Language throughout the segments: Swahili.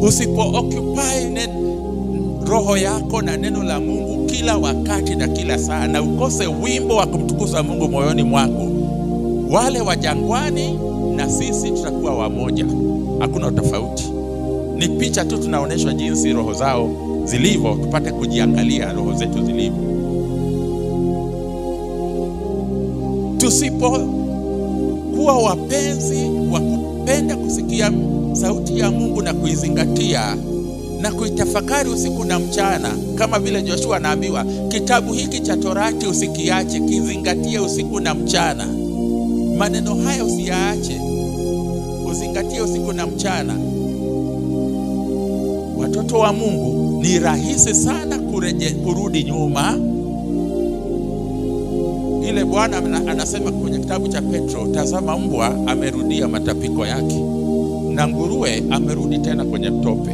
Usipo-occupy roho yako na neno la Mungu kila wakati na kila saa, na ukose wimbo wa kumtukuza Mungu moyoni mwako, wale wa jangwani na sisi tutakuwa wamoja. Hakuna tofauti. Ni picha tu tunaonyeshwa jinsi roho zao zilivyo, tupate kujiangalia roho zetu zilivyo. Tusipokuwa wapenzi wa kupenda kusikia sauti ya Mungu na kuizingatia na kuitafakari usiku na mchana, kama vile Joshua anaambiwa, kitabu hiki cha Torati usikiache, kizingatie usiku na mchana. Maneno haya usiyaache, uzingatie usiku na mchana. Watoto wa Mungu, ni rahisi sana kurudi nyuma. Ile Bwana anasema kwenye kitabu cha Petro, tazama mbwa amerudia matapiko yake, na nguruwe amerudi tena kwenye tope.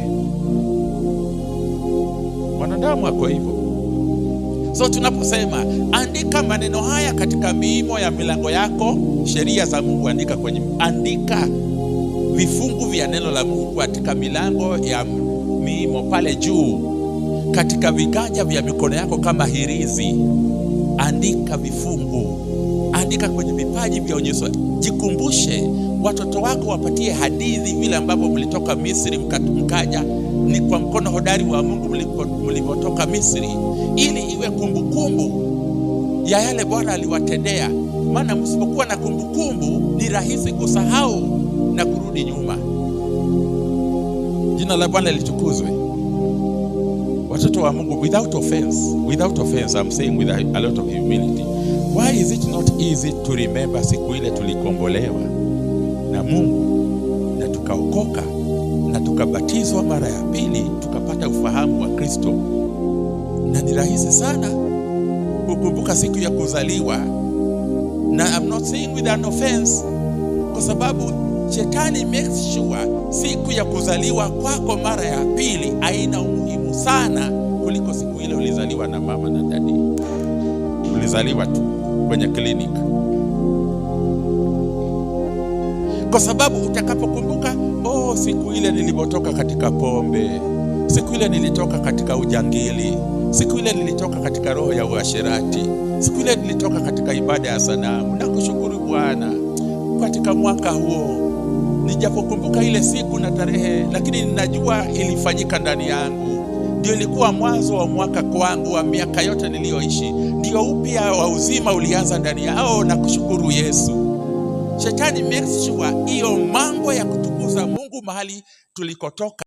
Wanadamu wako hivyo. So tunaposema andika maneno haya katika miimo ya milango yako, sheria za Mungu andika vifungu vya neno la Mungu katika milango ya miimo pale juu, katika viganja vya mikono yako kama hirizi. Andika vifungu, andika kwenye vipaji vya onyesho. Jikumbushe, watoto wako wapatie hadithi vile ambavyo mlitoka Misri mkaja, ni kwa mkono hodari wa Mungu mlivyotoka Misri, ili iwe kumbukumbu ya yale Bwana aliwatendea. Maana msipokuwa na kumbukumbu, ni rahisi kusahau na kurudi nyuma. Jina la Bwana litukuzwe. Watoto wa Mungu, without offense, I'm saying with a lot of humility, why is it not easy to remember siku ile tulikombolewa na Mungu na tukaokoka na tukabatizwa mara ya pili, tukapata ufahamu wa Kristo? Na ni rahisi sana kukumbuka siku ya kuzaliwa, na I'm not saying with an offense, kwa sababu Shetani makes sure siku ya kuzaliwa kwako mara ya pili haina umuhimu sana kuliko siku ile ulizaliwa na mama na dadi. Ulizaliwa tu kwenye clinic. Kwa sababu utakapokumbuka, siku ile nilipotoka katika pombe, siku ile nilitoka katika ujangili, siku ile nilitoka katika roho ya uasherati, siku ile nilitoka katika ibada ya sanamu, na kushukuru Bwana katika mwaka huo. Nijapokumbuka ile siku na tarehe, lakini ninajua ilifanyika ndani yangu. Ndio ilikuwa mwanzo wa mwaka kwangu, wa miaka yote niliyoishi. Ndio upya wa uzima ulianza ndani yao, na kushukuru Yesu. Shetani makes sure hiyo mambo ya kutukuza Mungu mahali tulikotoka